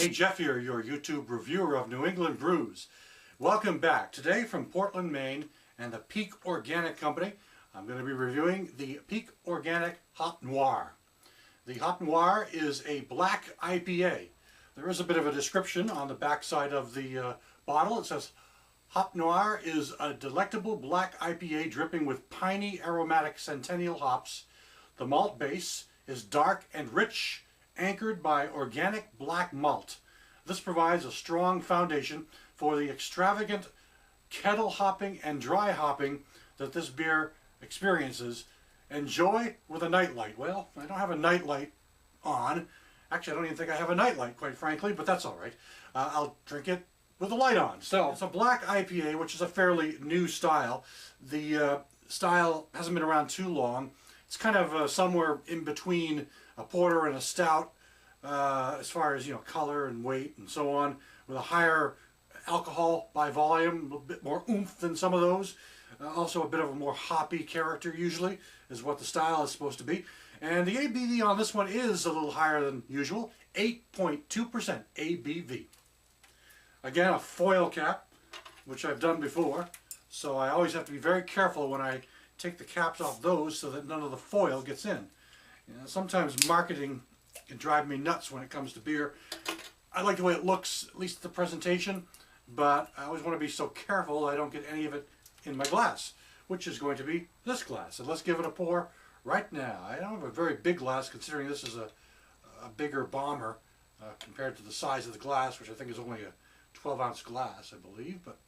Hey, Jeff here, your YouTube reviewer of New England brews. Welcome back. Today from Portland, Maine and the Peak Organic Company, I'm going to be reviewing the Peak Organic Hop Noir. The Hop Noir is a black IPA. There is a bit of a description on the back side of the bottle. It says, Hop Noir is a delectable black IPA dripping with piney aromatic centennial hops. The malt base is dark and rich, anchored by organic black malt. This provides a strong foundation for the extravagant kettle hopping and dry hopping that this beer experiences. Enjoy with a nightlight. Well, I don't have a nightlight on. Actually, I don't even think I have a nightlight, quite frankly, but that's all right. I'll drink it with the light on. So, it's a black IPA, which is a fairly new style. The style hasn't been around too long. It's kind of somewhere in between a porter and a stout, as far as, color and weight and so on, with a higher alcohol by volume, a little bit more oomph than some of those. Also a bit of a more hoppy character usually is what the style is supposed to be. And the ABV on this one is a little higher than usual, 8.2% ABV. Again, a foil cap, which I've done before, so I always have to be very careful when I take the caps off those so that none of the foil gets in. Sometimes marketing can drive me nuts when it comes to beer. I like the way it looks, at least the presentation, but I always want to be so careful I don't get any of it in my glass, which is going to be this glass. And let's give it a pour right now. I don't have a very big glass considering this is a bigger bomber compared to the size of the glass, which I think is only a 12-ounce glass, I believe. But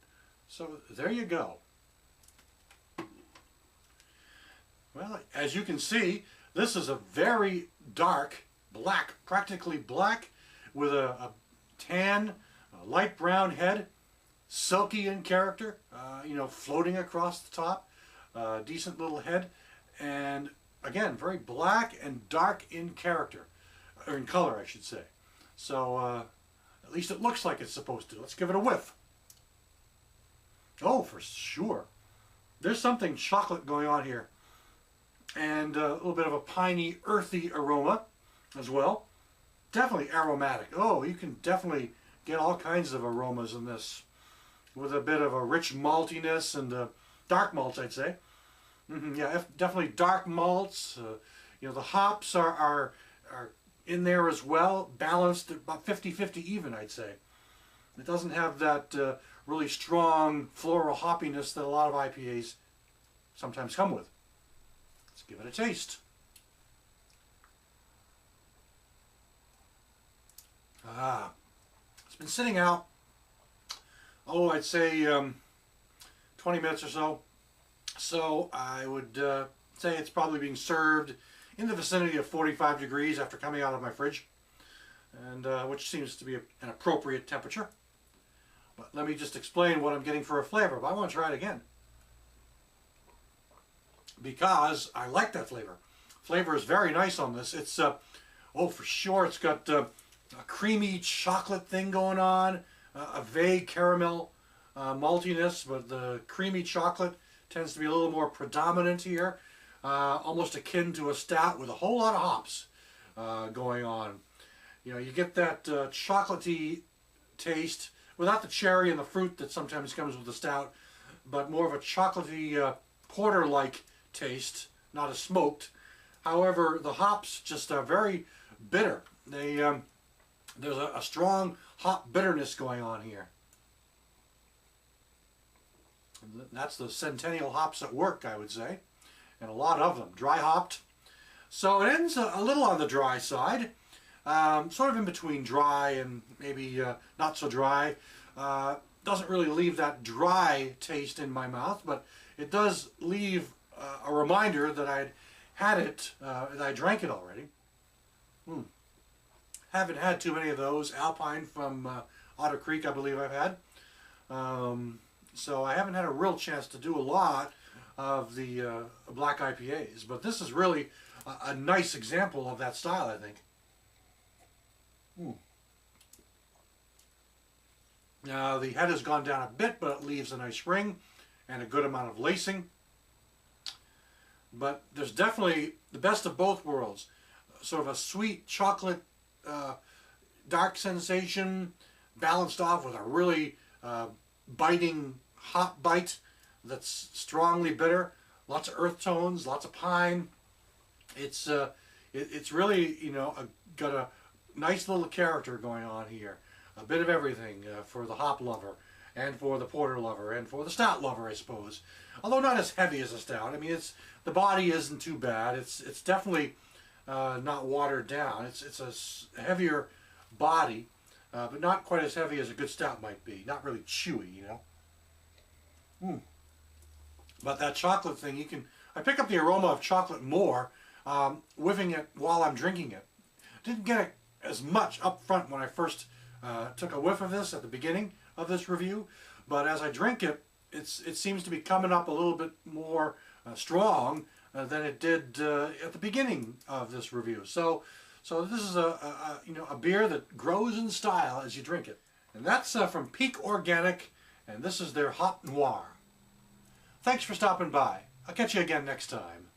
so there you go. Well, as you can see, this is a very dark black, practically black, with a tan, a light brown head, silky in character, floating across the top, decent little head, and again, very black and dark in character, or in color, I should say. So, at least it looks like it's supposed to. Let's give it a whiff. Oh, for sure. There's something chocolate going on here. And a little bit of a piney, earthy aroma as well. Definitely aromatic. Oh, you can definitely get all kinds of aromas in this, with a bit of a rich maltiness and dark malts, I'd say. Yeah, definitely dark malts. The hops are in there as well, balanced about 50-50 even, I'd say. It doesn't have that really strong floral hoppiness that a lot of IPAs sometimes come with. Let's give it a taste. It's been sitting out, I'd say 20 minutes or so. So I would say it's probably being served in the vicinity of 45 degrees after coming out of my fridge, and which seems to be an appropriate temperature. But let me just explain what I'm getting for a flavor. But I want to try it again, because I like that flavor. Flavor is very nice on this. It's, for sure, it's got a creamy chocolate thing going on, a vague caramel maltiness, but the creamy chocolate tends to be a little more predominant here, almost akin to a stout with a whole lot of hops going on. You get that chocolatey taste without the cherry and the fruit that sometimes comes with the stout, but more of a chocolatey porter-like taste, not as smoked. However, the hops just are very bitter. There's a strong hop bitterness going on here. And that's the centennial hops at work, I would say, and a lot of them, dry hopped. So it ends a little on the dry side, sort of in between dry and maybe not so dry. Doesn't really leave that dry taste in my mouth, but it does leave a reminder that I'd had it, that I drank it already. Haven't had too many of those. Alpine from Otter Creek, I believe I've had. So I haven't had a real chance to do a lot of the black IPAs, but this is really a nice example of that style, I think. Now the head has gone down a bit, but it leaves a nice ring and a good amount of lacing. But there's definitely the best of both worlds. Sort of a sweet chocolate dark sensation balanced off with a really biting hop bite that's strongly bitter. Lots of earth tones, lots of pine. It's really, you know, got a nice little character going on here. A bit of everything for the hop lover, and for the porter lover, and for the stout lover, I suppose. Although not as heavy as a stout. I mean, the body isn't too bad. It's definitely not watered down. It's a heavier body, but not quite as heavy as a good stout might be. Not really chewy, you know. But that chocolate thing, I pick up the aroma of chocolate more whiffing it while I'm drinking it. Didn't get it as much up front when I first took a whiff of this at the beginning of this review, but as I drink it, it seems to be coming up a little bit more strong than it did at the beginning of this review. So this is a beer that grows in style as you drink it, and that's from Peak Organic, and this is their Hop Noir. Thanks for stopping by. I'll catch you again next time.